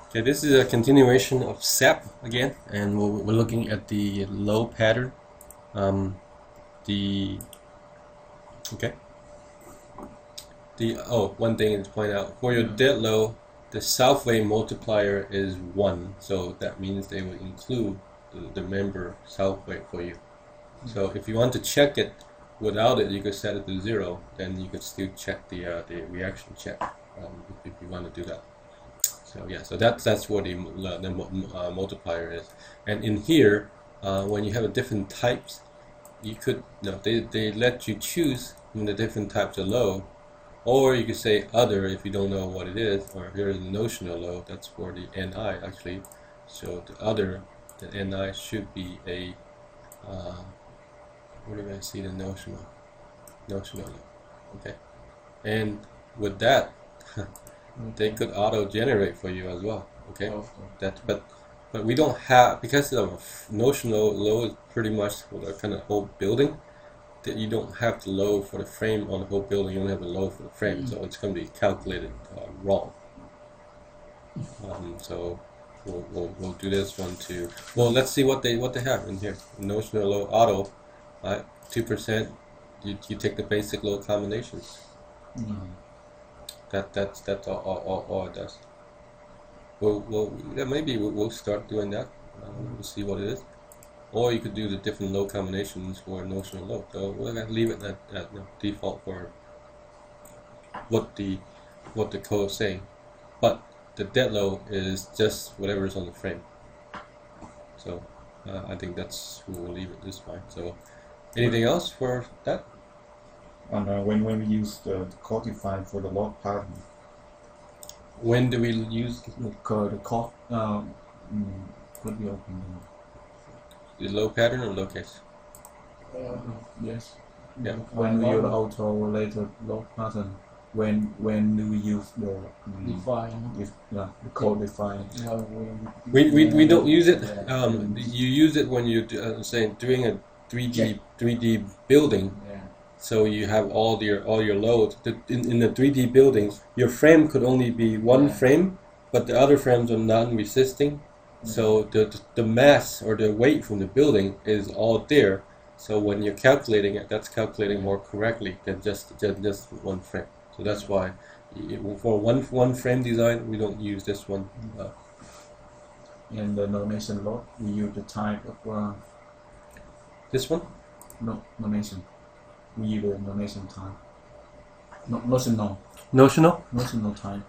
Okay, this is a continuation of SAP again, and we're looking at the low pattern. One thing to point out, for your dead low, the south wave multiplier is 1, so that means they will include the member south wave for you. So if you want to check it without it, you could set it to 0, then you could still check the reaction check if you want to do that. So yeah, so that's what the multiplier is. And in here, when you have a different types, you could they let you choose from the different types of low, or you could say other if you don't know what it is. Or here is the notional low. That's for the NI actually. So the other, the NI should be a where do I see the notional low? Okay, and with that. They could auto-generate for you as well. Okay, but we don't have, because the notional low is pretty much for the kind of whole building. That you don't have the low for the frame on the whole building. You only have the low for the frame, so it's going to be calculated wrong. So we'll do this one too. Well, let's see what they have in here. Notional low auto, 2%. You take the basic low combinations. That's all it does. Maybe we'll start doing that. We'll see what it is. Or you could do the different low combinations for notional low. So we're gonna leave it at default for what the code is saying. But the dead low is just whatever is on the frame. So I think we'll leave it this way. So anything else for that? And when we use the codify for the log pattern. When do we use the code? Could be open. The low pattern or low case? Yes. Yeah. When we use the auto-related log pattern, when do we use the define? The code define. We don't use it. You use it when you're doing a 3D building. So you have all your loads. In the 3D buildings, your frame could only be one frame, but the other frames are non-resisting. So the mass or the weight from the building is all there. So when you're calculating it, that's calculating more correctly than just one frame. So that's why for one frame design, we don't use this one. In the nomination log, we use the type of this one. No nomination. We use the nomination type. Notional. Notional type.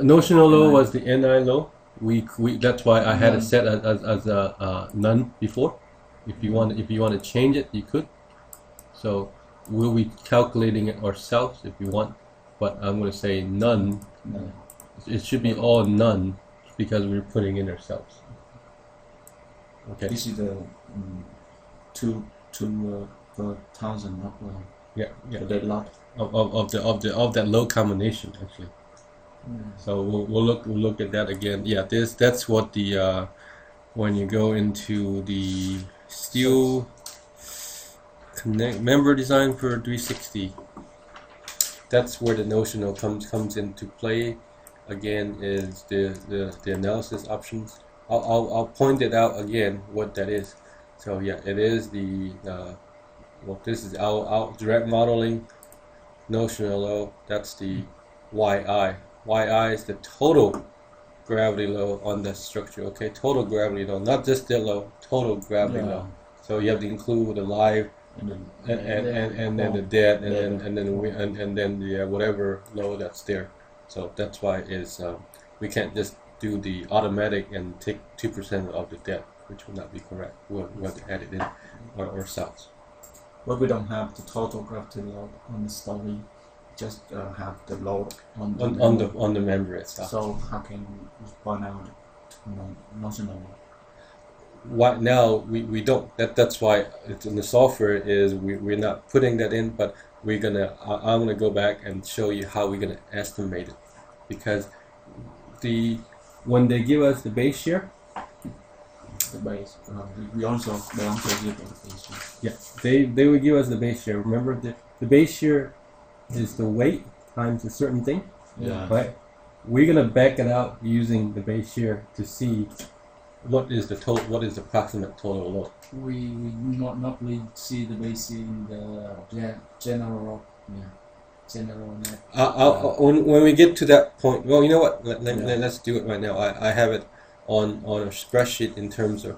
Notional low was the NI low. That's why I had it set as a none before. If you want to change it, you could. So we'll be calculating it ourselves if you want, but I'm going to say none. No. It should be all none because we're putting in ourselves. Okay. This is the 2 per thousand of the deadlock of that low combination actually. So we'll look at that again. Yeah, that's what the when you go into the steel connect member design for 360. That's where the notional comes into play. Again, is the analysis options. I'll point it out again what that is. So yeah, it is the this is our direct modeling notional low. That's the YI. YI is the total gravity load on that structure. Okay, total gravity load, not just the low, total gravity load. So you have to include the live and then the dead and then the whatever load that's there. So that's why is we can't just do the automatic and take 2% of the dead, which would not be correct. We'll have to add it in ourselves. But we don't have the total gravity load on the story. Just have the load on the member itself. So how can you point out notional? Right now we don't. That's why it's in the software is we're not putting that in, but I'm gonna go back and show you how we're gonna estimate it, because when they give us the base shear. The base. They also give us the base shear. Yeah, they will give us the base shear. Remember the base shear is the weight times a certain thing, Yeah. right? we're gonna back it out using the base here to see what is the total, what is the approximate total load. We not really see the base in the general general net. When we get to that point, well, you know what? Let's do it right now. I have it on a spreadsheet in terms of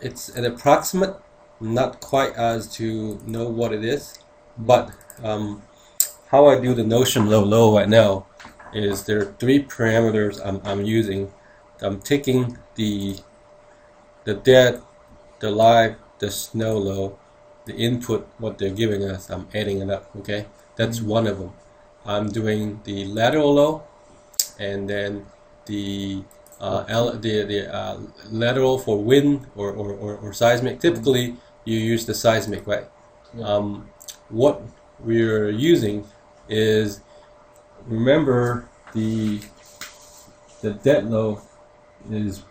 it's an approximate, not quite as to know what it is, but how I do the notion low right now is there are 3 parameters I'm using. I'm taking the dead, the live, the snow low, the input, what they're giving us, I'm adding it up, okay? That's one of them. I'm doing the lateral low, and then the lateral for wind or seismic. Typically, you use the seismic, right? Yeah. What we're using is, remember the dead low is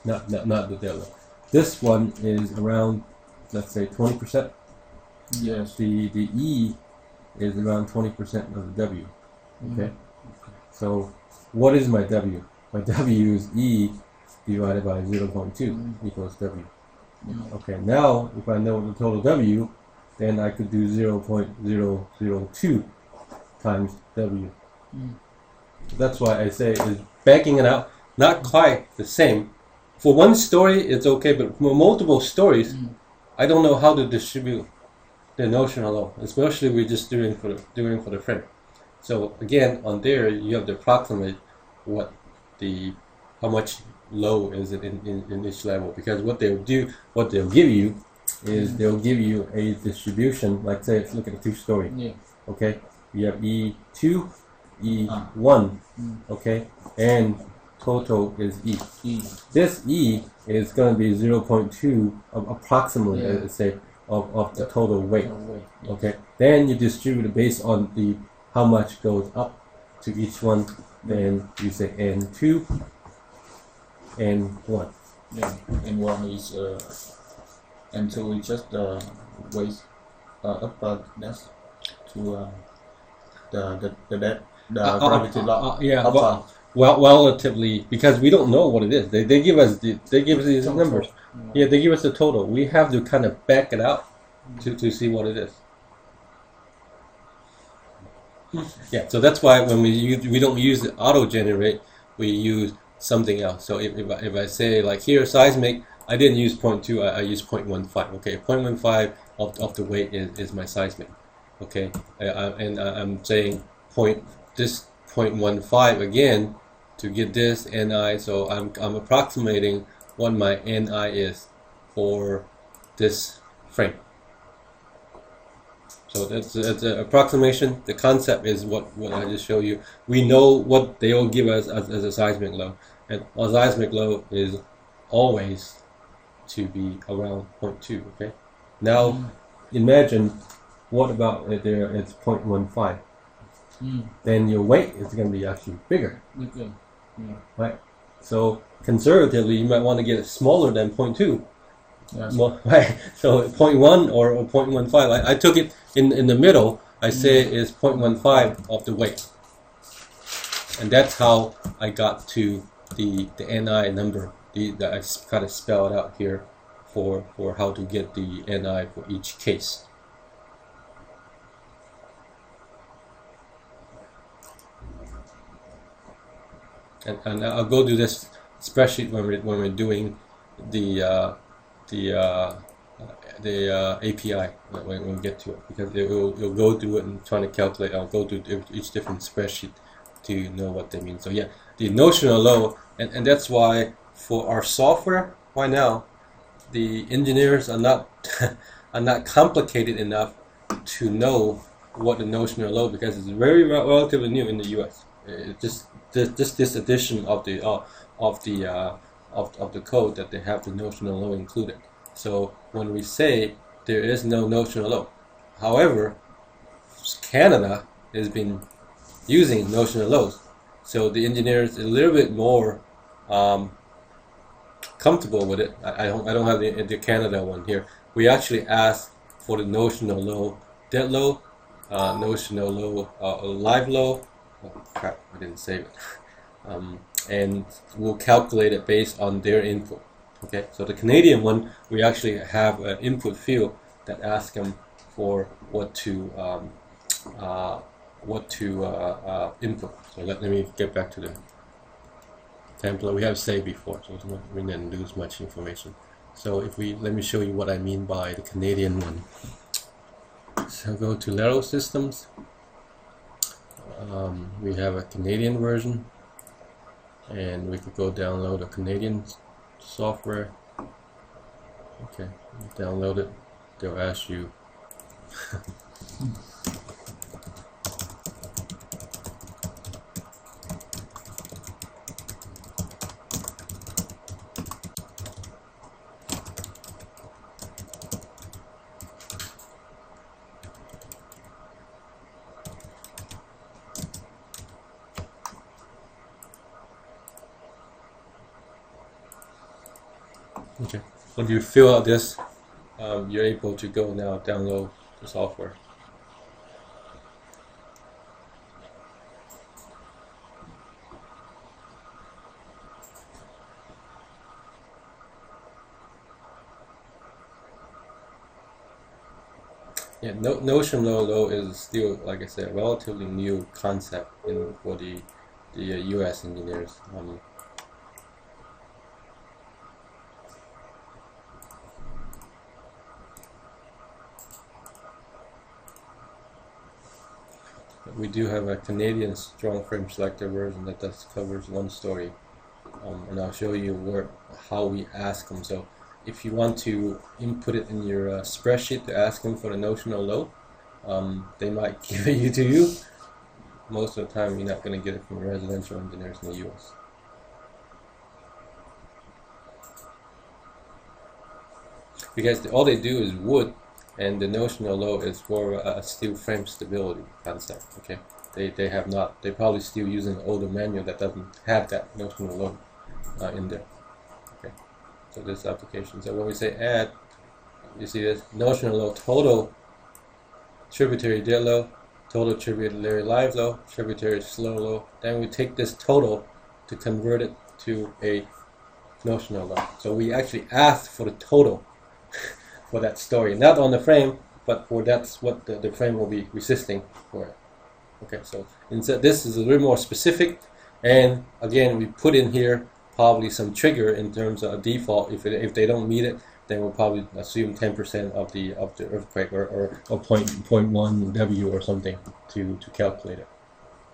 not the dead low. This one is around, let's say, 20%. Yes. The E is around 20% of the W. Okay. So what is my W? My W is E divided by 0.2 equals W. Okay. Now, if I know the total W, then I could do 0.002 times W. That's why I say is backing it out. Not quite the same. For one story, it's okay, but for multiple stories, I don't know how to distribute the notional load, especially we're just doing for the frame. So again, on there you have to approximate how much low is it in each level, because what they'll give you is they'll give you a distribution. Like say, let's look at the 2-story. Yeah. Okay, you have E2, E1. Okay, and total is E. This E is going to be 0.2 approximately, let's say, of the total weight. Okay, then you distribute it based on how much goes up to each one. Then you say N2, N1. Yeah, N1 is N2 is just the weight upper dash to the gravity load. Yeah. Well, relatively, because we don't know what it is. They give us these numbers. Yeah, they give us the total. We have to kind of back it out to see what it is. Yeah, so that's why when we don't use the auto generate, we use something else. So if I say like here seismic, I didn't use 0.2, I used 0.15. Okay, 0.15 of the weight is my seismic. Okay, and I'm saying 0.15 again to get this NI. So I'm approximating what my NI is for this frame. So that's an approximation. The concept is what I just showed you. We know what they will give us as a seismic load, and a seismic load is always to be around 0.2. Okay. Now imagine, what about if it's 0.15? Then your weight is going to be actually bigger. Okay. Yeah. Right. So conservatively, you might want to get it smaller than 0.2. Yes. Well, right. So 0.1 or 0.15. I took it in the middle. I say it's 0.15 of the weight, and that's how I got to the NI number. That I kind of spelled out here for how to get the NI for each case. And I'll go to this spreadsheet when we're doing the API when we get to it, because it'll go through it and trying to calculate. I'll go to each different spreadsheet to know what they mean. So yeah, the notional low, and that's why for our software right now, the engineers are not are not complicated enough to know what the notional low, because it's very relatively new in the US. Just this addition of the code that they have the notional low included. So when we say there is no notional low, however, Canada has been using notional lows, so the engineers are a little bit more comfortable with it. I don't have the Canada one here. We actually asked for the notional low, dead low, notional low, live low, Oh crap, I didn't save it. And we'll calculate it based on their input. Okay, so the Canadian one, we actually have an input field that asks them for what to input. So let me get back to the template. We have saved before, so we didn't lose much information. So if let me show you what I mean by the Canadian one. So go to Lero Systems. We have a Canadian version, and we could go download a Canadian software. Okay, download it. They'll ask you. Okay, when you fill out this, you're able to go now download the software. Yeah, Notion low is still, like I said, a relatively new concept for the US engineers. We do have a Canadian strong frame selector version that covers one story, and I'll show you how we ask them. So if you want to input it in your spreadsheet to ask them for the notional load, they might give it to you. Most of the time you're not going to get it from residential engineers in the US. Because all they do is wood, and the notional load is for a steel frame stability concept. Okay, they're probably still using an older manual that doesn't have that notional load in there. Okay, so this application. So when we say add, you see this notional load, total tributary dead load, total tributary live load, tributary slow load. Then we take this total to convert it to a notional load. So we actually ask for the total for that story, not on the frame, but that's what the frame will be resisting for it. Okay, so instead this is a little more specific, and again we put in here probably some trigger in terms of a default. If they don't meet it, then we'll probably assume 10% of the earthquake or 0.1 W or something to calculate it.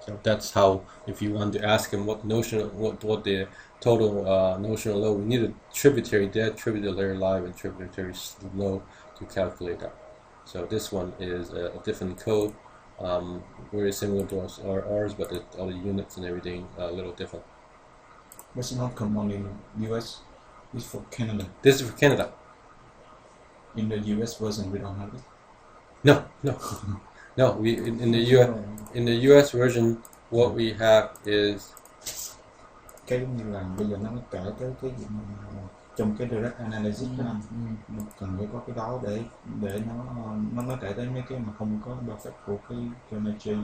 So that's how, if you want to ask them what the total notional load, we need a tributary dead, tributary live, and tributary low to calculate that. So this one is a different code, very similar to ours, but all the units and everything are a little different. What's not common in US is for Canada. This is for Canada. In the US version, we don't have it. No. We in the US version, what we have is cái giống như là bây giờ nó kể cái gì mà trong cái direct analysis đó, mình cần phải có cái đó để nó kể tới mấy cái mà không có perfect của cái geometry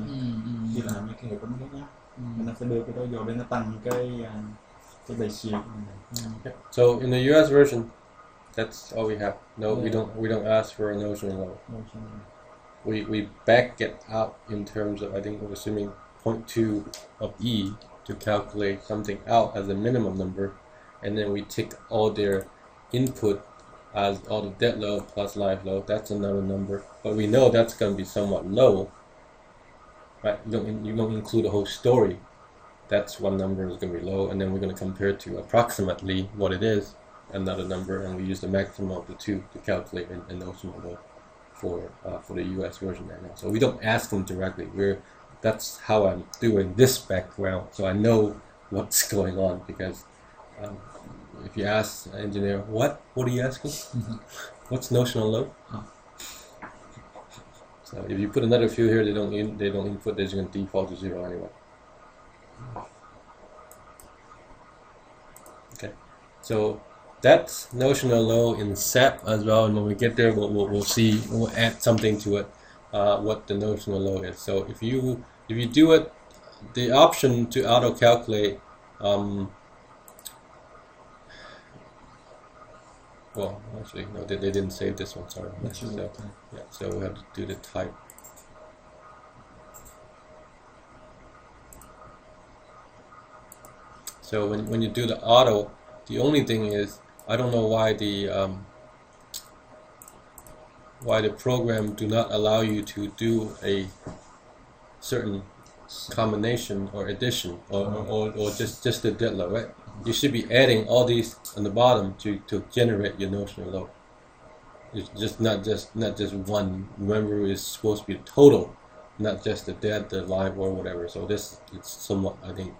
với là mấy cái hiệu ứng đó nhá. Nó phải đưa cái đó vô để nó tăng cái basic. So in the US version, that's all we have. No, we don't ask for a notional load. We back it out in terms of, I think we're assuming 0.2 of E to calculate something out as a minimum number, and then we take all their input as all the dead load plus live load. That's another number, but we know that's going to be somewhat low, right? You don't include the whole story. That's one number is going to be low, and then we're going to compare it to approximately what it is, another number, and we use the maximum of the two to calculate a notional load for the US version right now. So we don't ask them directly. That's how I'm doing this background, so I know what's going on. Because if you ask an engineer, what are you asking? What's notional load? So if you put another field here, they don't input. They're just going to default to 0 anyway. Okay, so that's notional load in SAP as well, and when we get there, we'll see. We'll add something to it, what the notional load is. So if you do it the option to auto calculate. Well, actually, no, they didn't save this one. Sorry. So, yeah, so we have to do the type. So when you do the auto, the only thing is I don't know why the program do not allow you to do a certain combination or addition or just the dead load, right? You should be adding all these on the bottom to generate your notional load. It's just not just one. Remember, it's supposed to be total, not just the dead, the live, or whatever. So this it's somewhat, I think,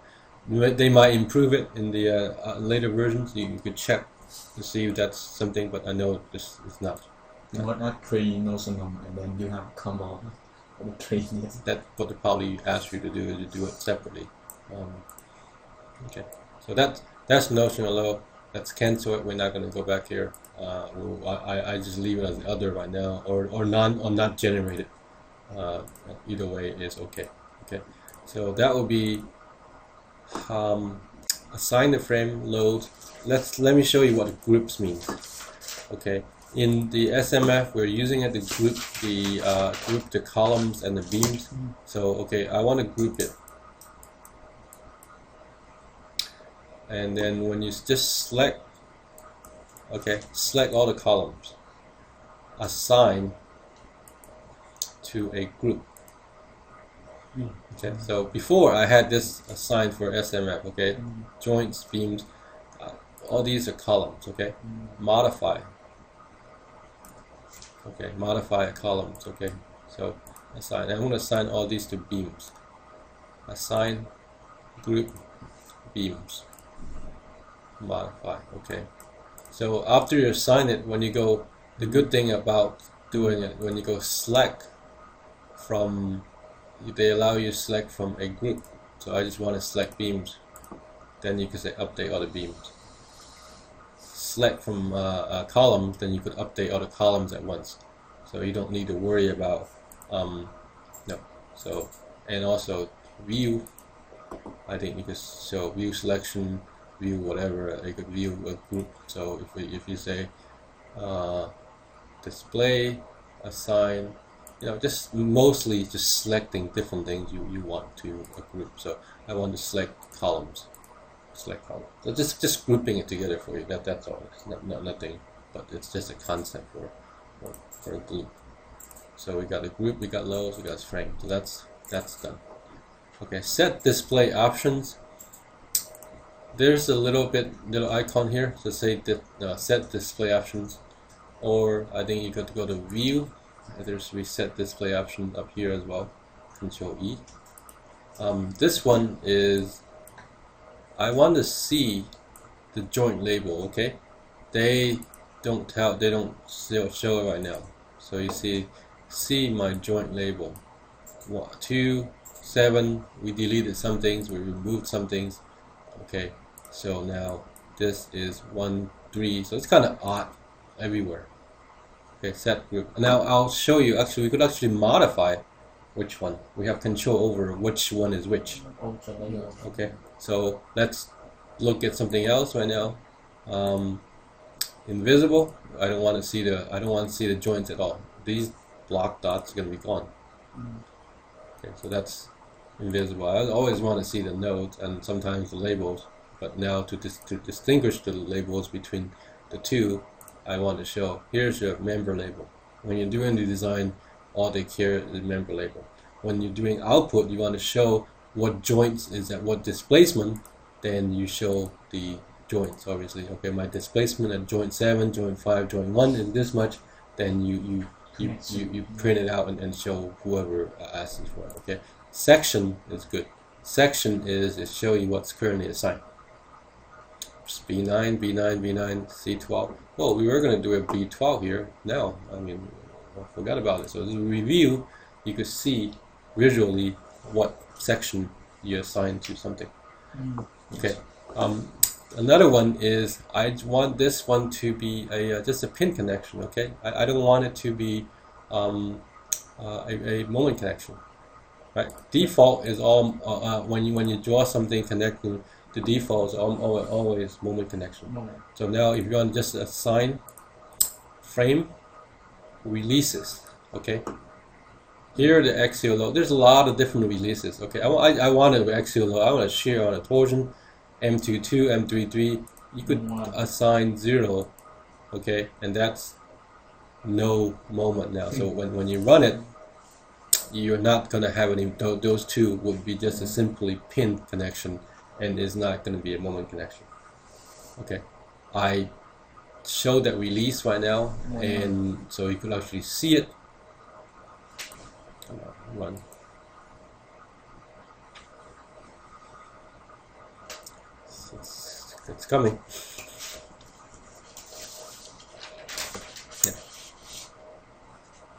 they might improve it in the later versions. You could check to see if that's something, but I know this is not. Not three notional, and then you have combo of the three. Yes. That's what they probably ask you to do, is to do it separately. Okay, so that's notional load. Let's cancel it. We're not going to go back here. I just leave it as the other right now, or not generated. Either way is okay. Okay, so that will be assign the frame load. Let me show you what groups means. Okay, in the SMF we're using it to group the columns and the beams. So okay, I want to group it, and then when you just select, okay, select all the columns, assign to a group. Okay, so before I had this assigned for SMF, okay, joints, beams, all these are columns, okay, modify, okay, modify columns, okay, so assign, I'm going to assign all these to beams, assign group beams, modify, okay. So after you assign it, when you go, the good thing about doing it, when you go select from, they allow you to select from a group. So I just want to select beams. Then you can say update all the beams. Select from a column, then you could update all the columns at once. So you don't need to worry about no. So, and also view. I think you could show view selection, view whatever. You could view a group. So if you say display, assign. You know, just mostly just selecting different things you want to a group. So I want to select columns. Select columns. So just grouping it together for you. That's all. It's not nothing, but it's just a concept for a group. So we got a group, we got loads, we got frame. So that's done. Okay, set display options. There's a little icon here. So say set display options, or I think you got to go to view. There's reset display option up here as well. Control E. This one is I want to see the joint label. Okay, they don't show it right now. So you see my joint label. 1, 2, 7. We deleted some things. We removed some things. Okay, so now this is 1, 3. So it's kind of odd everywhere. Okay, set group. Now I'll show you. Actually, we could actually modify which one. We have control over which one is which. Okay, so let's look at something else right now. Invisible. I don't want to see the joints at all. These block dots are going to be gone. Okay, so that's invisible. I always want to see the nodes and sometimes the labels, but now to distinguish the labels between the two, I want to show, here's your member label. When you're doing the design, all they care is the member label. When you're doing output, you want to show what joints is at what displacement, then you show the joints, obviously. Okay, my displacement at joint 7, joint 5, joint 1 is this much, then you print it out and show whoever asks for it. Okay, section is good. Section is showing what's currently assigned. B9, B9, B9, C12. Well, we were going to do a B12 here. Now, I mean, I forgot about it. So, as a review, you could see visually what section you assign to something. Okay. Another one is I want this one to be just a pin connection. Okay. I don't want it to be a moment connection. right? Default is all when you draw something connecting to default is always moment connection. So now if you want to just assign frame releases, okay. Here are the axial load. There's a lot of different releases. Okay, I wanted axial load. I want to share on a torsion, M22, M33. You could assign 0, okay, and that's no moment now. So when you run it, you're not gonna have any. Those two would be just a simply pin connection, and is not gonna be a moment connection. Okay, I showed that release right now, and so you could actually see it. Run. It's coming. Yeah.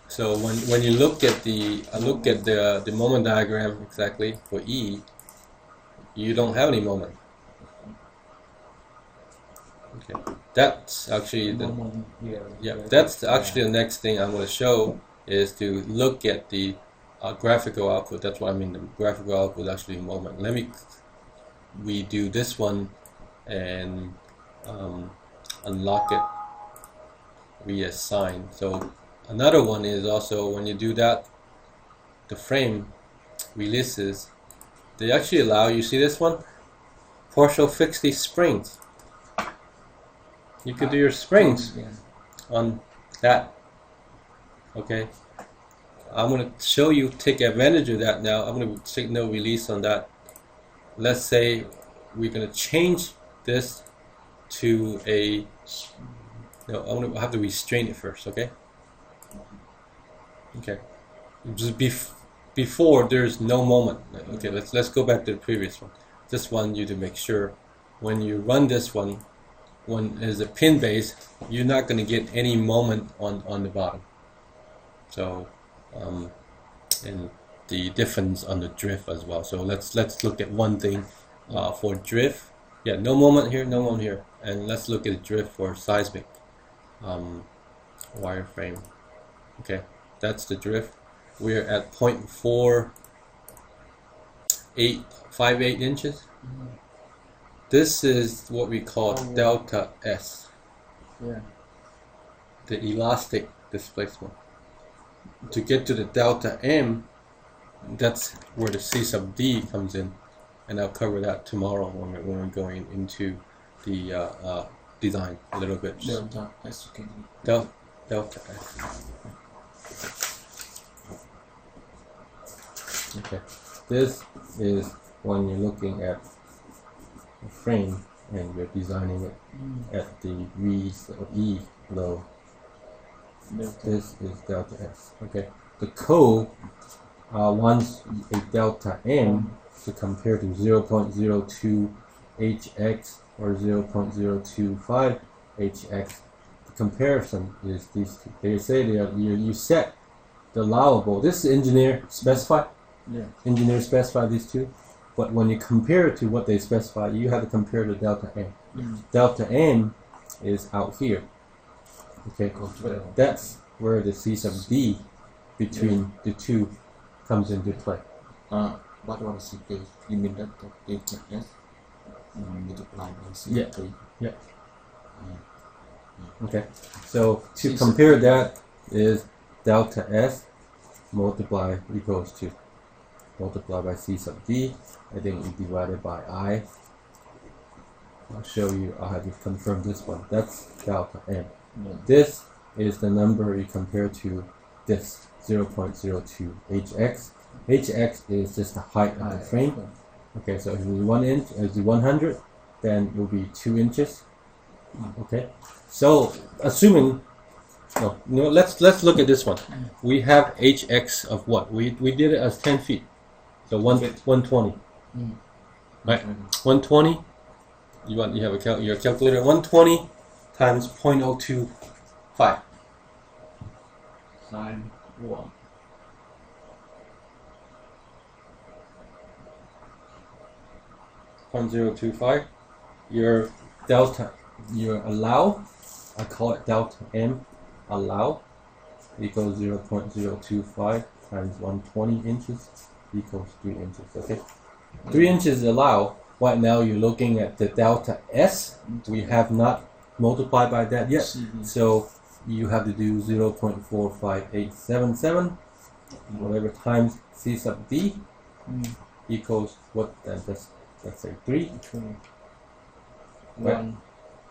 So when you look at the moment diagram exactly for E, you don't have any moment. Okay. That's actually that's actually the next thing I'm going to show is to look at the graphical output. That's what I mean. The graphical output is actually moment. Let me redo this one and unlock it, reassign. So another one is also when you do that, the frame releases. They actually allow you. See this one? Partial fix these springs. You could do your springs on that. Okay. I'm going to show you, take advantage of that now. I'm going to take no release on that. Let's say we're going to change this to a, no, I'm going to have to restrain it first, okay? Okay. Just before there's no moment. Okay, let's go back to the previous one. Just want you to make sure when you run this one, when there's a pin base, you're not going to get any moment on the bottom. So and the difference on the drift as well. So let's look at one thing for drift. Yeah, no moment here, no moment here, and let's look at drift for seismic wireframe. Okay, that's the drift. We're at 0.4858 inches. This is what we call delta S. Yeah. The elastic displacement. To get to the delta M, that's where the C sub D comes in, and I'll cover that tomorrow when we're going into the design a little bit. Delta S. Delta S. Okay, this is when you're looking at a frame and you're designing it at the E low. This is delta S. Okay, the code wants a delta M to compare to 0.02 HX or 0.025 HX. The comparison is these two. They say that you set the allowable. This is engineer specified. Yeah. Engineer specify these two, but when you compare it to what they specify, you have to compare to delta M. Delta M is out here. Okay, that's where the C sub D between the two comes into play. What was the case? You mean that HX multiplied by C sub D? Yeah. Okay, so to compare that is delta S multiply equals to multiply by C sub D. I think you divide it by I. I'll show you. I'll have you confirm this one. That's delta M. This is the number you compare to this 0.02 HX. HX is just the height of the frame. Okay, so if it's 1 inch, if it's 100, then it will be 2 inches. Okay, so assuming, let's look at this one. We have HX of what? We did it as 10 feet. So 120. Right? 120. You have your calculator. 120 times 0.025. Sine 1. 0.025. Your delta, your allow, I call it delta M, allow, equals 0.025 times 120 inches. equals 3 inches. Okay, 3 inches allow. Right now you're looking at the delta S. We have not multiplied by that yet, so you have to do 0.45877 whatever times C sub D equals what then? Let's say 3. Right?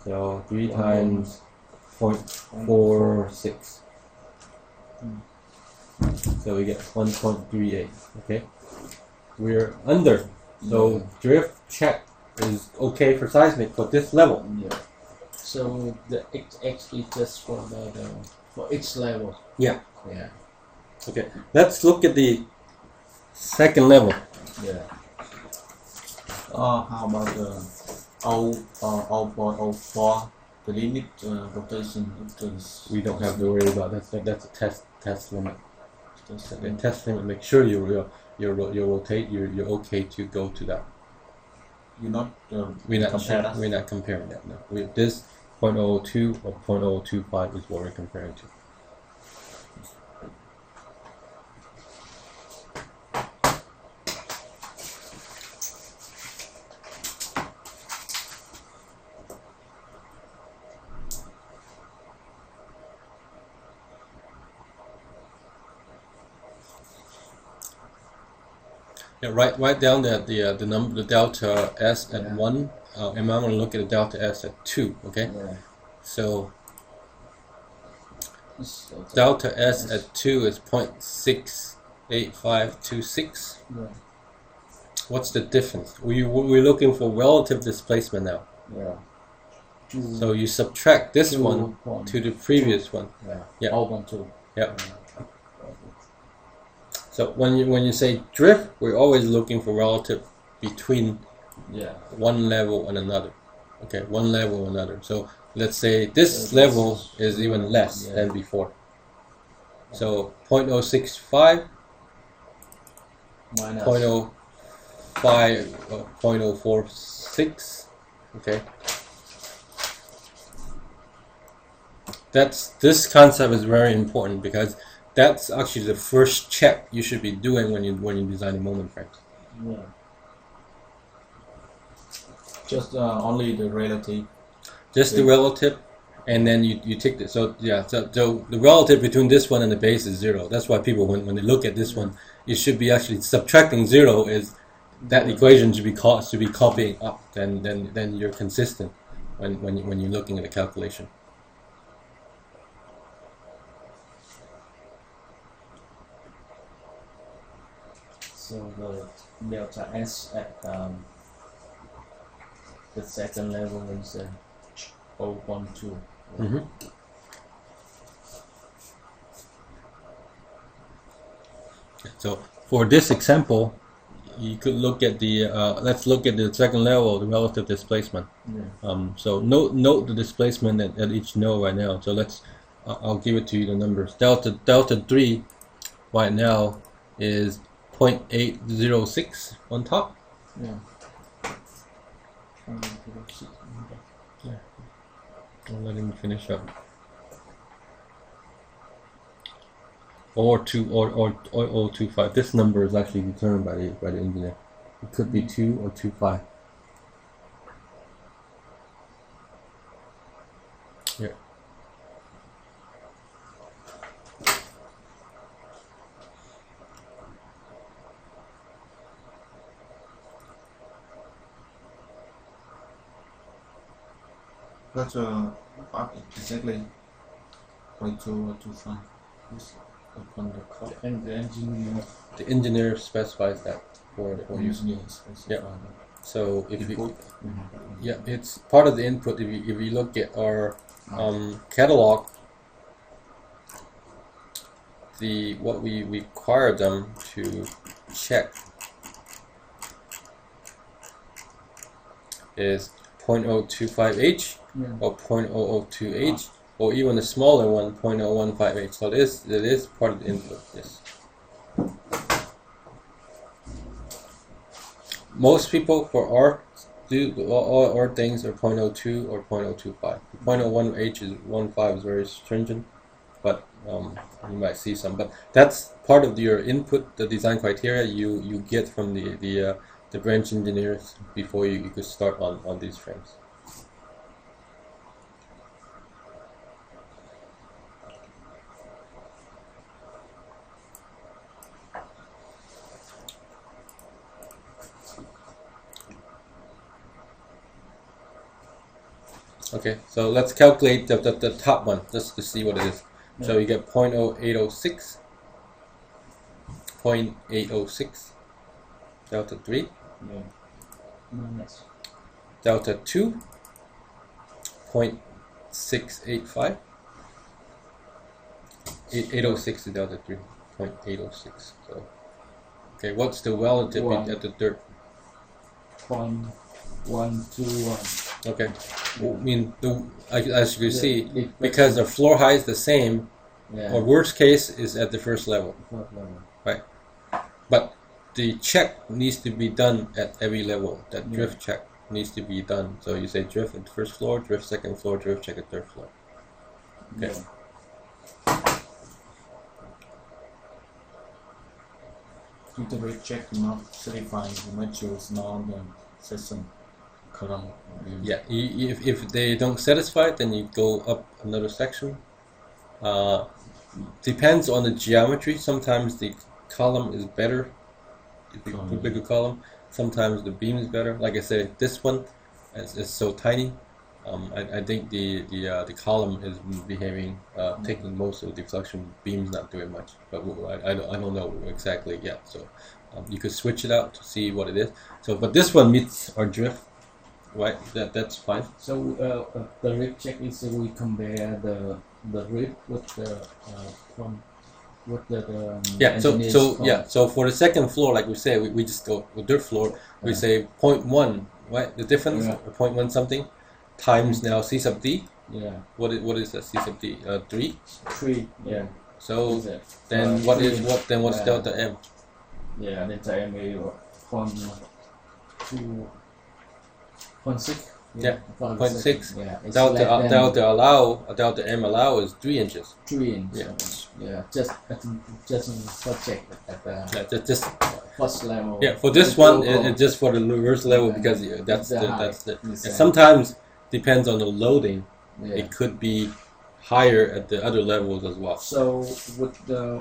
So 3 times 0.46. So we get 1.38. Okay, we're under. So drift check is okay for seismic for this level. Yeah. So the X is just for for each level. Yeah. Yeah. Okay. Let's look at the second level. Yeah. How about the O4, the limit rotation? We don't have to worry about that. That's a test limit. The test limit. Make sure you rotate. You're okay to go to that. You're not. We're not comparing that. No. This 0.002 or 0.025 is what we're comparing to. Yeah, write down that the number, the delta S at 1, and I'm going to look at the delta S at 2. Okay, so delta S at 2 is 0.68526. What's the difference? We're looking for relative displacement now. So you subtract this one to the previous one. Yeah. So when you say drift, we're always looking for relative between one level and another. Okay, one level and another. So let's say this level is even less than before. So 0.065, Minus 0.05, 0.046. Okay. This concept is very important because that's actually the first check you should be doing when you design a moment frames. Just only the relative. Just the relative, and then you take the so the relative between this one and the base is 0. That's why people when they look at this one, it should be actually subtracting 0 is that equation should be copying up. Then you're consistent when you're looking at the calculation. So the delta S at the second level is 0.2. So for this example, you could look at the let's look at the second level, the relative displacement. So note the displacement at each node right now. So let's I'll give it to you the numbers. Delta 3 right now is 0.806 on top. I'll let him finish up. Or 0.25. This number is actually determined by the engineer. It could be 2 or 2.5. Yeah. That's exactly 0.225. Upon the clock. And The engineer specifies that for you. Yeah. So if you, it's part of the input. If you look at our catalog, what we require them to check is 0.025H or 0.002H. Or even the smaller one, 0.015H. So it is part of the input, yes. Most people for art do all art things are 0.02 or 0.025. 0.01H is 1.5 is very stringent. but you might see some. But that's part of your input, the design criteria you get from the branch engineers before you could start on these frames. Okay, so let's calculate the top one just to see what it is. Yeah. So you get 0.0806, 0.806, delta 3, delta 2, 0.685, 806 is delta 3, 0.806. So, okay, what's the relative at the third? 0.121. Okay, I mean, as you can see, because the floor height is the same, or worst case is at the first level, right? But the check needs to be done at every level. That drift check needs to be done. So you say drift at the first floor, drift second floor, drift check at third floor. Okay. If the drift check not certified, you might choose non-session column. Yeah, if they don't satisfy it, then you go up another section. Depends on the geometry. Sometimes the column is better if you put bigger column. Sometimes the beam is better. Like I said, this one is so tiny. I think the column is behaving, taking most of the deflection. Beam's not doing much, but I don't know exactly yet. So you could switch it out to see what it is. So, but this one meets our drift. Right, that's fine. So the rib check is we compare the rib with the So for the second floor, like we say, we just go with dirt floor. We say 0.1, right? The difference, 0.1 something, times now C sub D. Yeah. What is that C sub D? 3. 3. Yeah. So then what's delta M? Yeah, delta M is 0.2. 0.6. Yeah, 0.6. Yeah, delta M allow is 3 inches. 3 inches. Yeah, just for check at the just first level. Yeah, for this one, it's just for the reverse level because that's the. Sometimes depends on the loading. Yeah. It could be higher at the other levels as well. So with the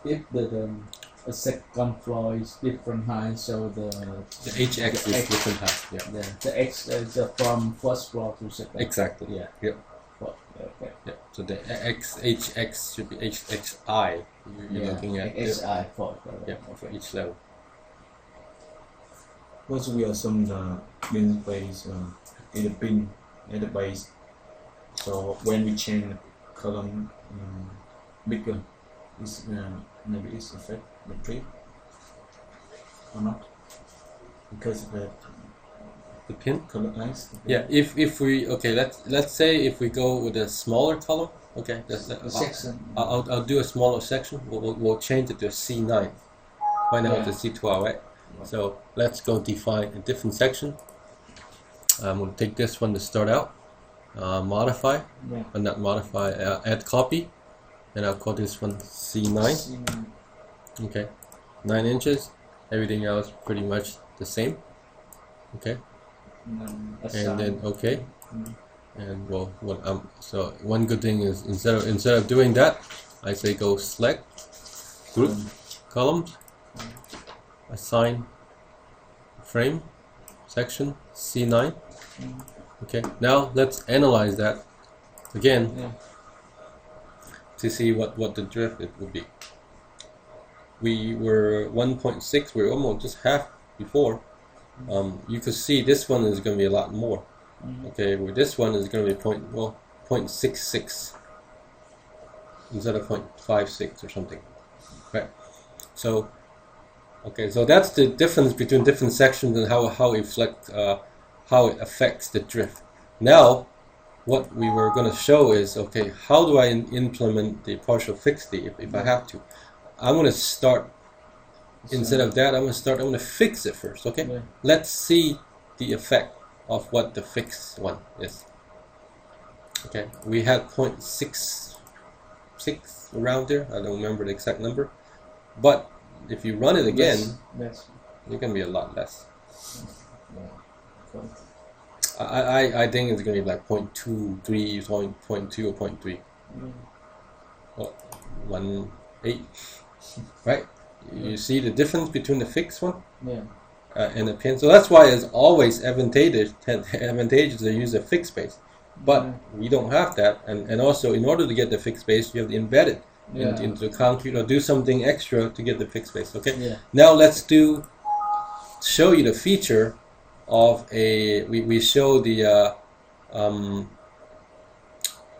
if the second floor is different height, so the HX is different height. Yeah. The X is from first floor to second. Exactly. Yeah. Yep. Okay. Yeah. So the HX should be HXI. You're looking at HXI for each level. First, we assume the pin base in the pin at the base. So when we change the column bigger, maybe it's affect the trip or not, because the pin color lines. Yeah, if we let's say if we go with a smaller column, okay, section. I'll do a smaller section. We'll change it to a C9. Right now it's a C12, right? So let's go define a different section. I'm going to take this one to start out. Modify, but not modify. Add copy, and I'll call this one C9. Okay, 9 inches. Everything else pretty much the same. Okay, and then okay, and so one good thing is instead of doing that, I say go select group columns, assign frame section C9. Okay, now let's analyze that again to see what the drift it would be. We were 1.6, we were almost just half before. You could see this one is going to be a lot more. Okay, well, this one is going to be 0.66 instead of 0.56 or something, right? So, okay, so that's the difference between different sections and how it affects the drift. Now, what we were going to show is, okay, how do I implement the partial fixity if I have to? I'm going to start, instead of that, I'm going to fix it first, okay? Yeah. Let's see the effect of what the fixed one is. Okay, we had 0.6 0.6 around there. I don't remember the exact number, but if you run it again, it can be a lot less. I think it's going to be like 0.23, 0.2 or 0.3. Well, 1.8, right? You see the difference between the fixed one and the pin. So that's why it's always advantageous to use a fixed base. But we don't have that, and also in order to get the fixed base, you have to embed it into the concrete or do something extra to get the fixed base. Okay. Now let's show you the feature of a. We show the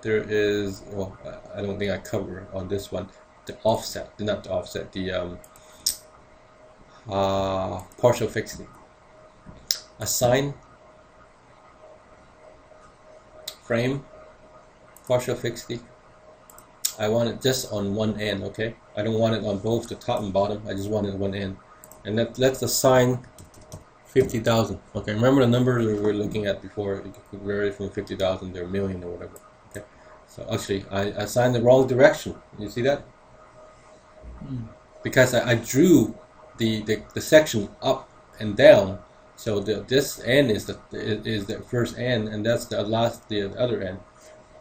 there is. Well, I don't think I cover on this one the offset, not the offset, the partial fixity. Assign frame partial fixity. I want it just on one end, okay? I don't want it on both the top and bottom. I just want it on one end. And let's assign 50,000. Okay, remember the number we were looking at before? It could vary from 50,000 to a million or whatever. Okay, so actually I assigned the wrong direction. You see that? Because I drew the section up and down. So this end is the first end, and that's the other end.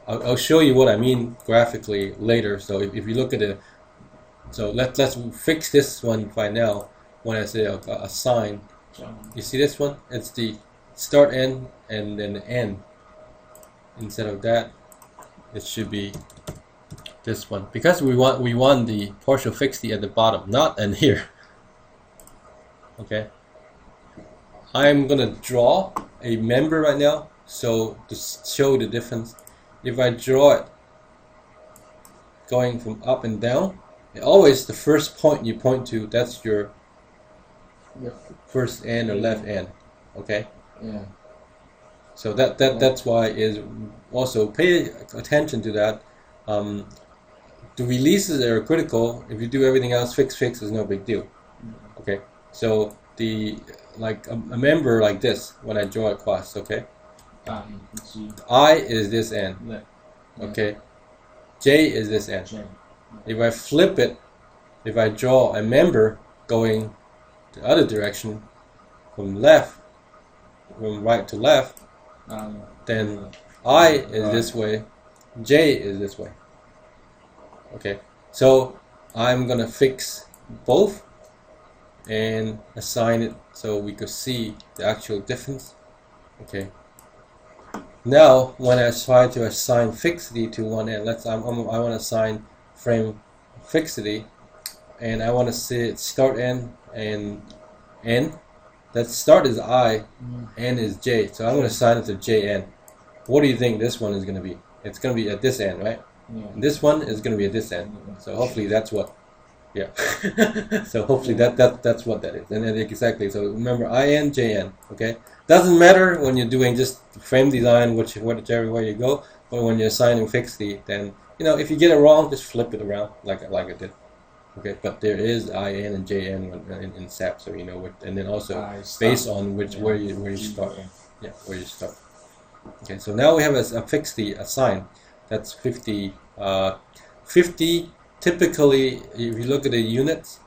I'll show you what I mean graphically later. So if you look at it, so let's fix this one right now. When I say assign, you see this one? It's the start end and then the end. Instead of that, it should be this one, because we want the partial fixity at the bottom, not in here. Okay. I'm gonna draw a member right now, so to show the difference. If I draw it going from up and down, always the first point you point to, that's your first end or left end. Okay. Yeah. So that's why is also pay attention to that. The releases are critical. If you do everything else, fix is no big deal. Okay. So like a member like this, when I draw it across, okay? I is this end, okay? J is this end. If I flip it, if I draw a member going the other direction, from right to left, then I is this way, J is this way. Okay, so I'm gonna fix both and assign it so we could see the actual difference. Okay. Now, when I try to assign fixity to one end, I want to assign frame fixity, and I want to see it start end and end. That start is I, end is J. So I'm going to assign it to JN. What do you think this one is going to be? It's going to be at this end, right? This one is going to be at this end. So hopefully that's what. Yeah. So hopefully that's what that is. And then exactly. So remember IN, JN. Okay. Doesn't matter when you're doing just frame design, whichever way you go. But when you're assigning fixity, then if you get it wrong, just flip it around like I did. Okay. But there is IN and JN in SAP, so you know what. And then also based on where you start. Yeah, where you start. Okay. So now we have a fixity assigned. That's 50. 50. Typically, if you look at the units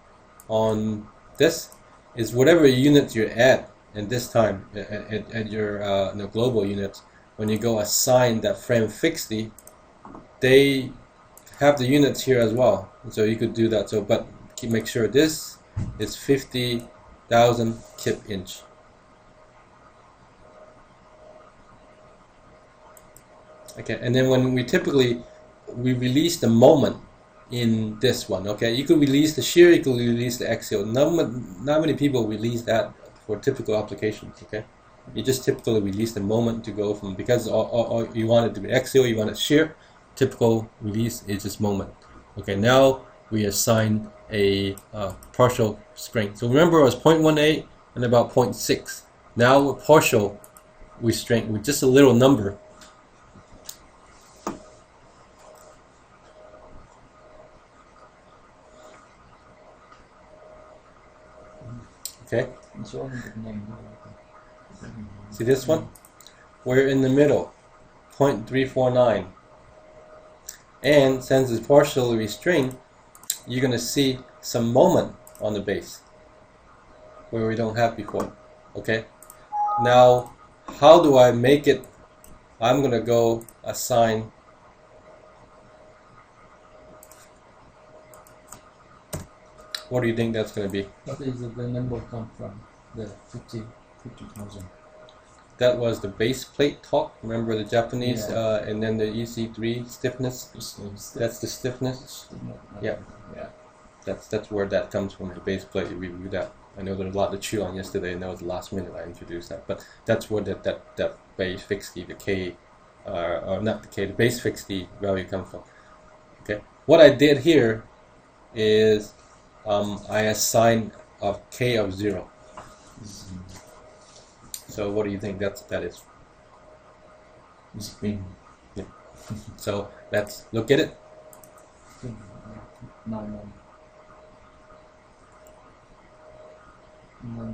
on this, is whatever units you're at this time at your global units. When you go assign that frame fixity, they have the units here as well. So you could do that. So, but make sure this is 50,000 kip inch. Okay, and then when we release the moment in this one, okay, you could release the shear, you could release the axial. Not many people release that for typical applications. Okay, you just typically release the moment to go from, because all you want it to be axial, you want it shear. Typical release is just moment. Okay, now we assign a partial spring. So remember, it was 0.18 and about 0.6. Now with partial, we strengthen with just a little number. Okay. See this one? We're in the middle, 0.349. And since it's partially restrained, you're going to see some moment on the base where we don't have before. Okay. Now, how do I make it? I'm going to go assign what do you think that's going to be? What is the number come from? The 50,000. That was the base plate torque. Remember the Japanese, Yeah. and then the EC3 stiffness. That's the stiffness. Yeah. Yeah. That's where that comes from. The base plate. We review that. I know there's a lot to chew on yesterday, and that was the last minute I introduced that. But that's where that base fixed the K, or not the K, the base fixed value comes from. Okay. What I did here is I assigned a K of 0. So what do you think that is? Spin. Yeah. So let's look at it. 9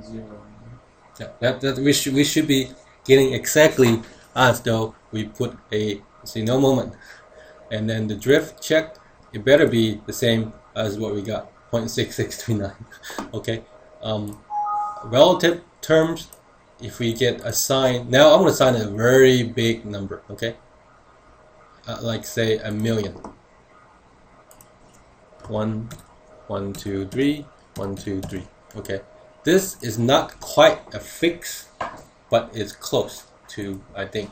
0. Yeah, that we should be getting exactly as though we put a no moment, and then the drift check. It better be the same as what we got, 0.6639. Okay. Relative terms. If we get a sign, now I'm going to assign a very big number, okay? Like say 1,000,000. 1, 1, 2, 3, 1, 2, 3. Okay, this is not quite a fix, but it's close to, I think,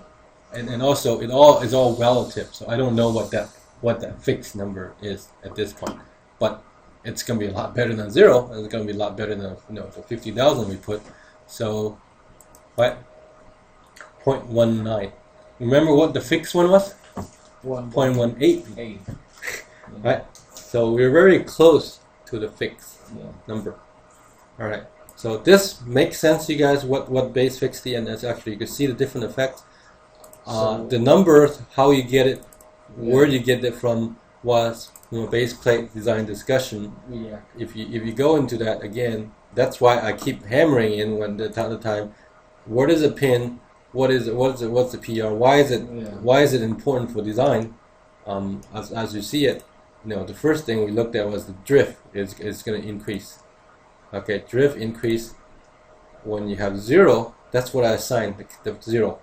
and also it all is all relative. So I don't know what that fixed number is at this point, but it's going to be a lot better than 0, and it's going to be a lot better than the 50,000 we put. So. Right, 0.19. Remember what the fixed one was? 0.18. Right, so we're very close to the fixed number. All right, so this makes sense to you guys. What base fixed and that's actually you can see the different effects. The numbers, how you get it, where you get it from was from a base plate design discussion. Yeah. If you go into that again, that's why I keep hammering in when the time. What is a pin? What's the PR? Why is it important for design? As you see it, the first thing we looked at was the drift is going to increase. Okay, drift increase when you have 0. That's what I assigned the 0,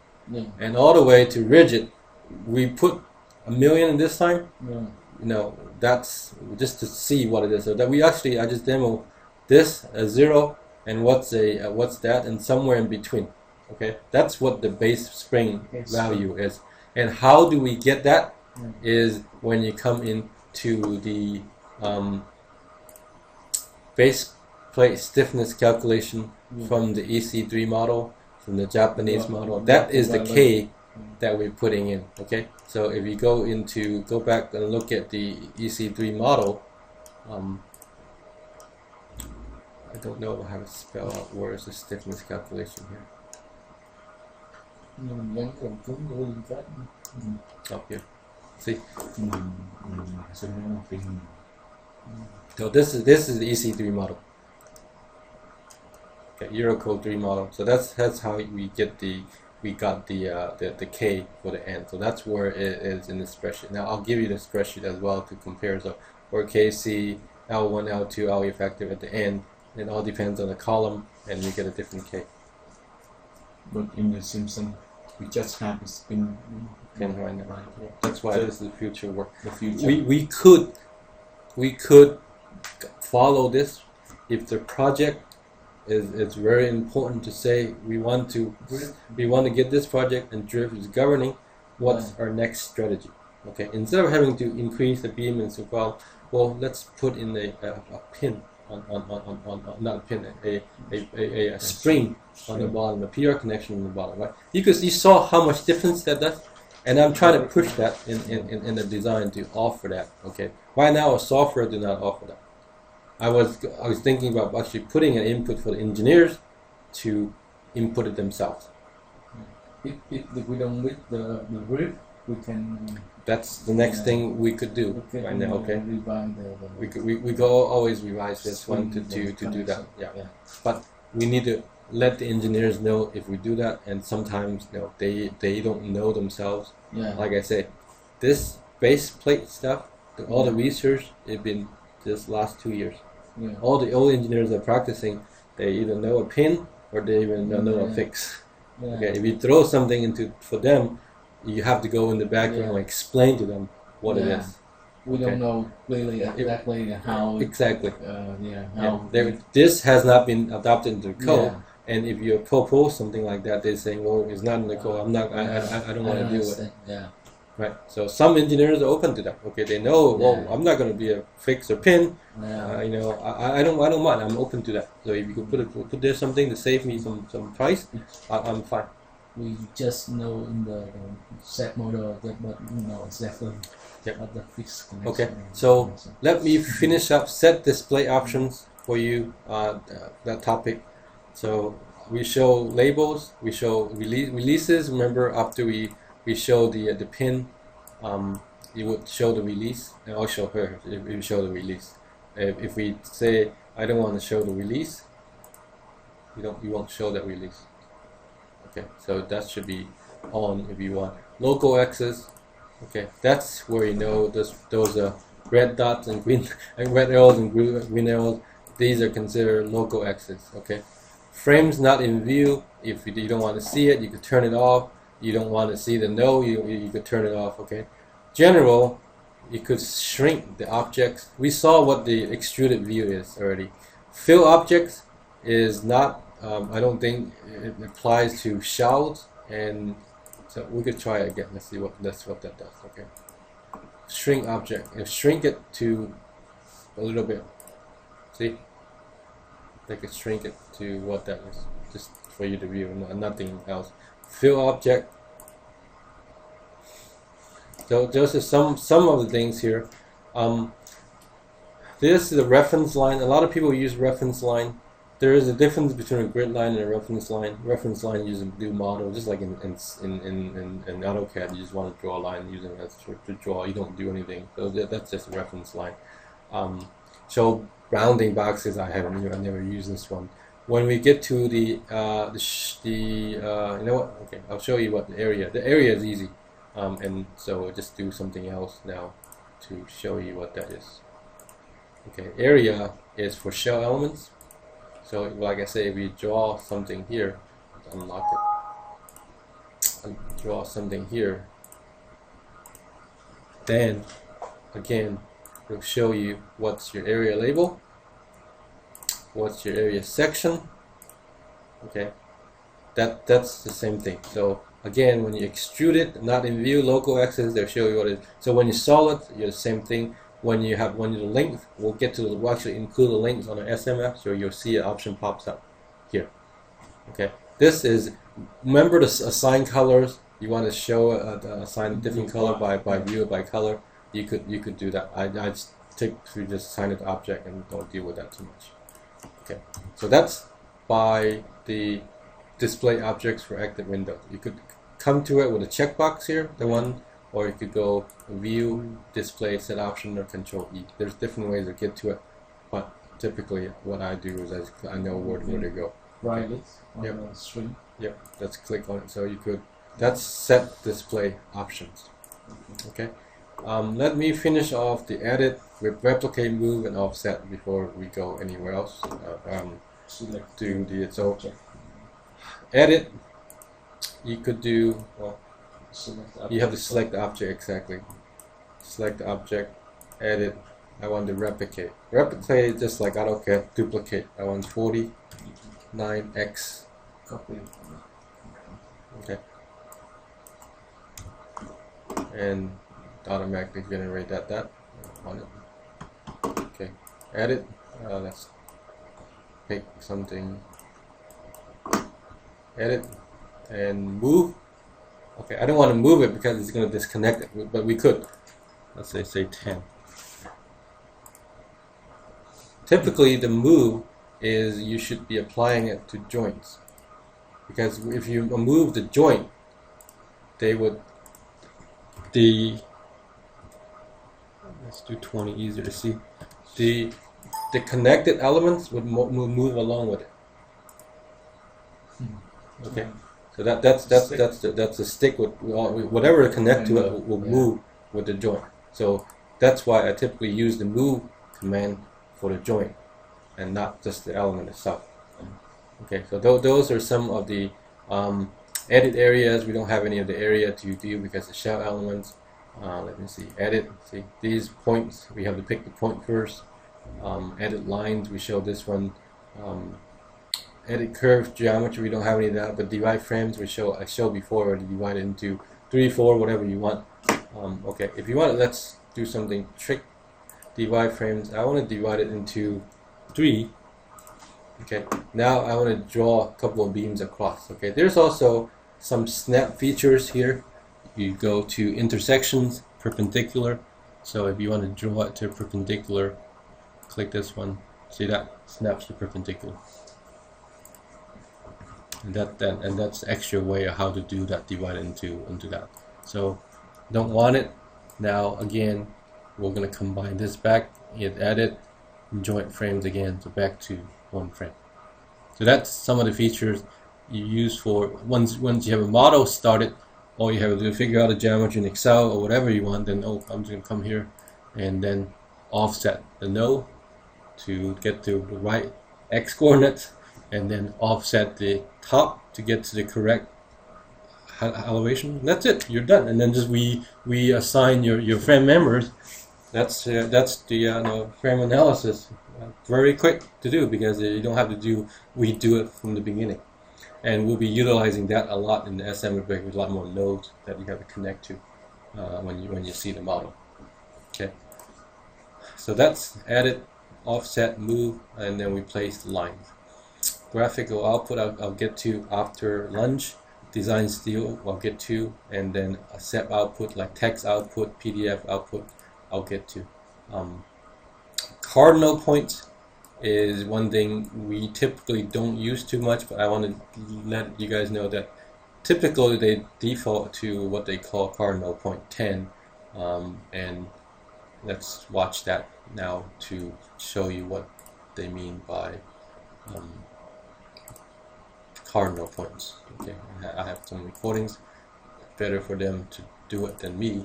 and all the way to rigid. We put 1,000,000 this time. That's just to see what it is. So that I just demo this as 0. And what's that, and somewhere in between. Okay, that's what the base spring value is. And how do we get that? Is when you come into the base plate stiffness calculation from the EC3 model, from the Japanese model. That is the K that we're putting in. Okay, so if you go back and look at the EC3 model. I don't know how to spell out where is the stiffness calculation here. Up here. See? So this is the EC3 model. Okay, Eurocode 3 model. So that's how we got the K for the end. So that's where it is in the spreadsheet. Now I'll give you the spreadsheet as well to compare. So for KC, L1, L2, L effective at the end. It all depends on the column, and you get a different K. But in the Simpson, we just have a spin Right now. That's why this is the future work. The future. We could follow this if the project is very important to say we want to get this project and drift is governing. What's our next strategy? Okay, instead of having to increase the beam and so well, let's put in a pin. Not a pin, a spring on the bottom, a PR connection on the bottom, right? You saw how much difference that does, and I'm trying to push that in the design to offer that. Okay, right now, a software do not offer that. I was thinking about actually putting an input for the engineers to input it themselves. If we don't with the brief, we can. That's the next thing we could do right now. Okay, we go always revise this one to do that. Yeah, but we need to let the engineers know if we do that, and sometimes they don't know themselves. Yeah. Like I say, this base plate stuff, all the research, it's been just last 2 years. Yeah. All the old engineers are practicing. They either know a pin or they even know a fix. Yeah. Okay, if you throw something into for them, you have to go in the background and explain to them what it is. We don't know really exactly how. Exactly. How. This has not been adopted into the code. Yeah. And if you propose something like that, they're saying, "Well, it's not in the code. I'm not. I don't want to deal with it." Yeah. Right. So some engineers are open to that. Okay, they know. Well, I'm not going to be a fix or pin. Yeah. I don't mind. I'm open to that. So if you could put there something to save me some price, I'm fine. We just know in the set model that, but exactly what the fixed connection. Okay. So let me finish up set display options for you. That topic. So we show labels, we show releases. Remember, after we show the pin, you would show the release, and I'll show her if we show the release. If we say I don't want to show the release, you won't show that release. Okay, so that should be on if you want. Local access. Okay, that's where you know those red dots and green red arrows and green arrows. These are considered local access. Okay. Frames not in view. If you don't want to see it, you could turn it off. You don't want to see the no, you could turn it off. Okay. General, you could shrink the objects. We saw what the extruded view is already. Fill objects is not. I don't think it applies to shells, and so we could try it again. Let's see what that does. Okay. Shrink object. Shrink it to a little bit. See. They could shrink it to what that is, just for you to view, nothing else. Fill object. So those are some of the things here. This is a reference line. A lot of people use reference line. There is a difference between a grid line and a reference line. Reference line uses do model, just like in AutoCAD. You just want to draw a line using that to draw. You don't do anything. So that's just a reference line. So rounding boxes, I never used this one. When we get to the you know what? Okay, I'll show you what the area. The area is easy, and so we'll just do something else now to show you what that is. Okay, area is for shell elements. So like I say, if you draw something here, unlock it. And draw something here. Then again, it'll show you what's your area label. What's your area section? Okay, that's the same thing. So again, when you extrude it, not in view, local access, they'll show you what it is. So when you solid, you're the same thing. When you the length, we'll actually include the length on the SMF, so you'll see an option pops up here. Okay, this is, remember the assign colors. You want to show assign a different color by view by color. You could do that. I typically just assign it to object and don't deal with that too much. Okay, so that's by the display objects for active window. You could come to it with a checkbox here, the one, or you could go view, display, set option, or control E. There's different ways to get to it, but typically what I do is I know where to go. Right. Okay. Yep. String. Yep. Let's click on it. So you could. That's set display options. Okay. Let me finish off the edit with replicate, move, and offset before we go anywhere else. Do the so edit. You could do well. You have to select the object exactly. Select the object, edit. I want to replicate. Replicate just like AutoCAD. Duplicate. I want 49x. Copy. Okay. And automatically generate that on it. Okay. Edit. Let's pick something. Edit and move. Okay, I don't want to move it because it's going to disconnect it, but we could. Let's say 10. Typically, the move is you should be applying it to joints, because if you move the joint, they would let's do 20 easier to see. The connected elements would move along with it. Okay. So that's the stick with whatever connect to it will move with the joint. So that's why I typically use the move command for the joint and not just the element itself. Okay, so those are some of the edit areas. We don't have any of the area to do because the shell elements. Let me see, edit, see these points, we have to pick the point first. Edit lines, we show this one. Edit curve geometry, we don't have any of that, but divide frames, I showed before, already divide it into 3, 4, whatever you want. Okay, if you want, let's do something trick. Divide frames, I want to divide it into 3. Okay, now I want to draw a couple of beams across. Okay, there's also some snap features here. You go to intersections, perpendicular. So if you want to draw it to perpendicular, click this one. See that snaps to perpendicular. And that's the extra way of how to do that, divide into that. So don't want it. Now again, we're going to combine this back, hit edit, joint frames again, so back to one frame. So that's some of the features you use for once you have a model started. All you have to do is figure out a geometry in Excel or whatever you want. Then I'm just going to come here and then offset the node to get to the right x coordinates, and then offset the top to get to the correct elevation. That's it. You're done. And then just we assign your frame members. That's the frame analysis. Very quick to do because you don't have to do it from the beginning. And we'll be utilizing that a lot in the SM with a lot more nodes that you have to connect to when you see the model. Okay. So that's edit, offset, move, and then we place the lines. Graphical output I'll get to after lunch. Design style I'll get to, and then a SAP output like text output, PDF output I'll get to. Cardinal points is one thing we typically don't use too much, but I want to let you guys know that typically they default to what they call cardinal point 10, and let's watch that now to show you what they mean by cardinal points. Okay, I have some recordings. Better for them to do it than me.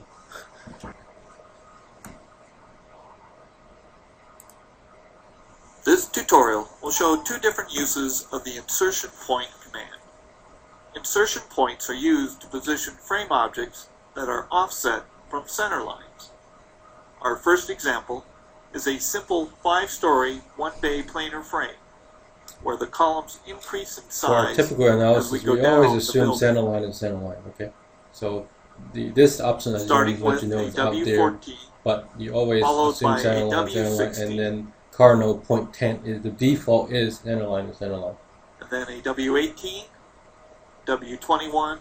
This tutorial will show two different uses of the insertion point command. Insertion points are used to position frame objects that are offset from center lines. Our first example is a simple 5-story, 1-bay planar frame, where the columns increase in size. For our typical analysis, we always assume center line and center line. Okay, so this option I just want you know is out there, but you always assume center line, and then cardinal point 10 is the default is center line and center line. And then a W18, W21,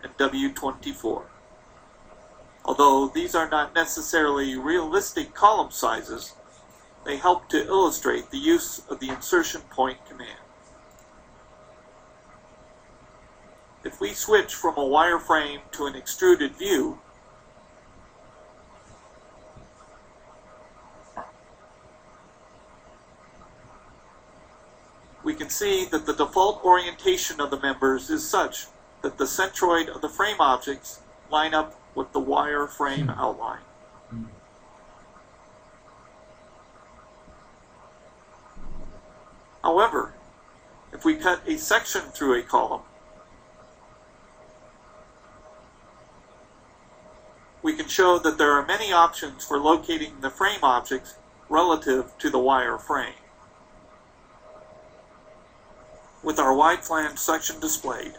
and W24. Although these are not necessarily realistic column sizes, they help to illustrate the use of the insertion point command. If we switch from a wireframe to an extruded view, we can see that the default orientation of the members is such that the centroid of the frame objects line up with the wireframe outline. However, if we cut a section through a column, we can show that there are many options for locating the frame objects relative to the wireframe. With our wide flange section displayed,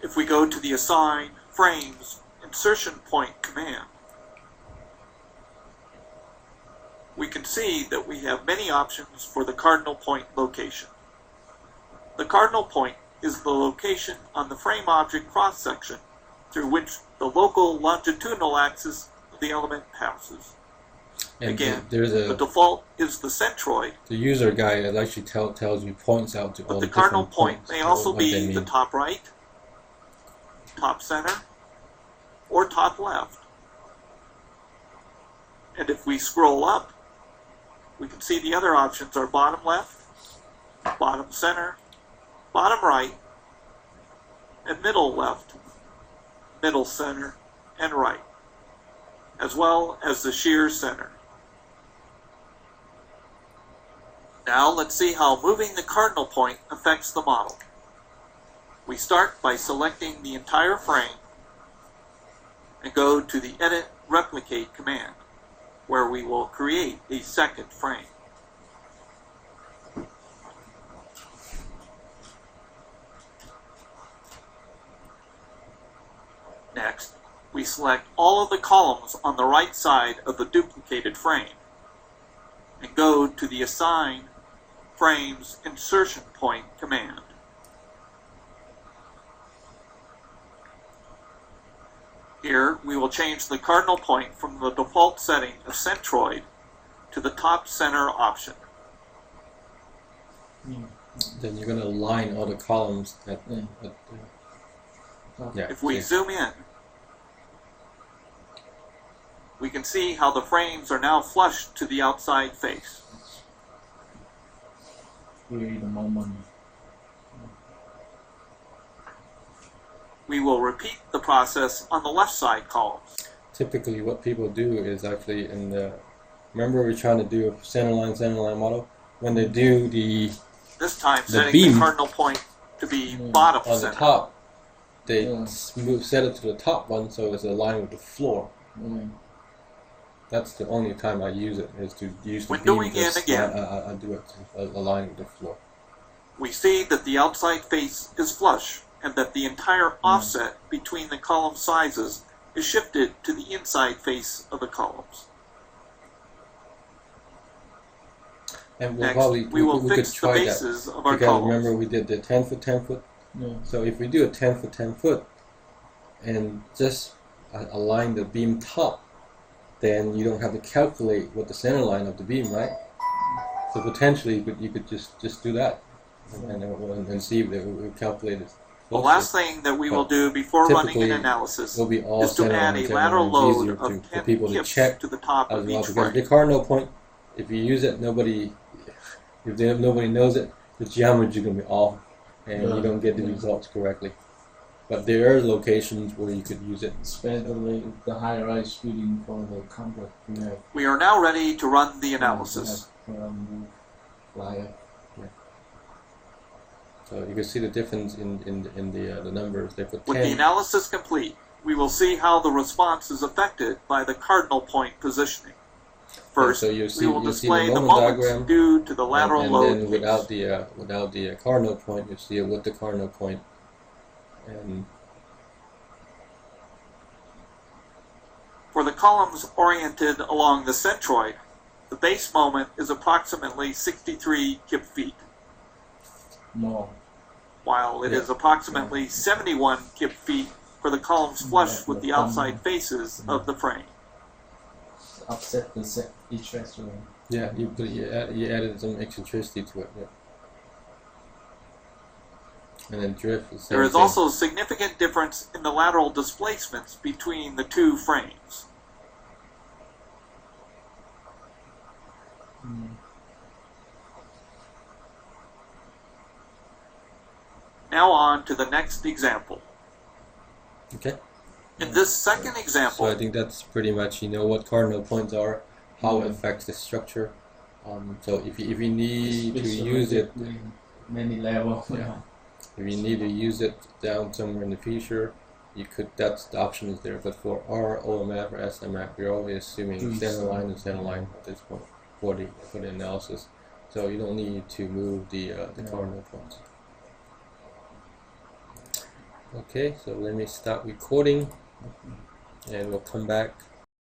if we go to the Assign Frames Insertion Point command, we can see that we have many options for the cardinal point location. The cardinal point is the location on the frame object cross-section through which the local longitudinal axis of the element passes. And again, there's the default is the centroid. The user guide that actually tells you, points out to all the cardinal different point points, may also be the top right, top center, or top left. And if we scroll up, we can see the other options are bottom left, bottom center, bottom right, and middle left, middle center, and right. as well as the shear center. Now let's see how moving the cardinal point affects the model. We start by selecting the entire frame and go to the Edit Replicate command, where we will create a second frame. Next, we select all of the columns on the right side of the duplicated frame and go to the Assign Frames Insertion Point command. Here, we will change the cardinal point from the default setting of centroid to the top center option. Then you're going to align all the columns at yeah. If we zoom in, we can see how the frames are now flush to the outside face. Create a moment. We will repeat the process on the left side columns. Typically what people do is actually in the, remember we're trying to do a centerline model? When they do the This time setting beam the cardinal point to be bottom on center. the top, they set it to the top one so it's aligned with the floor. That's the only time I use it, is to use the When beam doing because it again, I do it align with the floor. we see that the outside face is flush and that the entire offset between the column sizes is shifted to the inside face of the columns. And we'll Next, probably we will could fix the try bases that. of our Because columns. remember we did the 10 foot 10 foot. So if we do a 10 foot 10 foot and just align the beam top, then you don't have to calculate what the center line of the beam, right? So potentially you could just do that and see if it will calculate it. The last thing that we will do before running an analysis will be all is to add a lateral load of 10 kips to the top as of well, each because frame. the cardinal point, if you use it, nobody knows it, the geometry is going to be off, and you don't get the results correctly. But there are locations where you could use it. Especially the high rise reading for the complex we have. We are now ready to run the analysis. So you can see the difference in the numbers. They put With 10. the analysis complete, we will see how the response is affected by the cardinal point positioning. First, so you see, we will you display see the the moments diagram, due to the lateral and load. then without the cardinal point, you see it with the cardinal point. And for the columns oriented along the centroid, the base moment is approximately 63 kip feet, More. while it is approximately 71 kip feet for the columns flush with the outside faces of the frame. Upset the set each restaurant. yeah, you added some eccentricity to it. Yeah. And then drift is the There same is thing. also a significant difference in the lateral displacements between the two frames. Now on to the next example. Okay. In this second example, So I think that's pretty much, you know, what cardinal points are, how it affects the structure. So if you need to use it, Many levels. if you need to use it down somewhere in the future, you could. That's the option is there. But for our OMF or SMF, we're always assuming center line and center line at this point for the analysis. So you don't need to move the cardinal points. Okay, so let me start recording, and we'll come back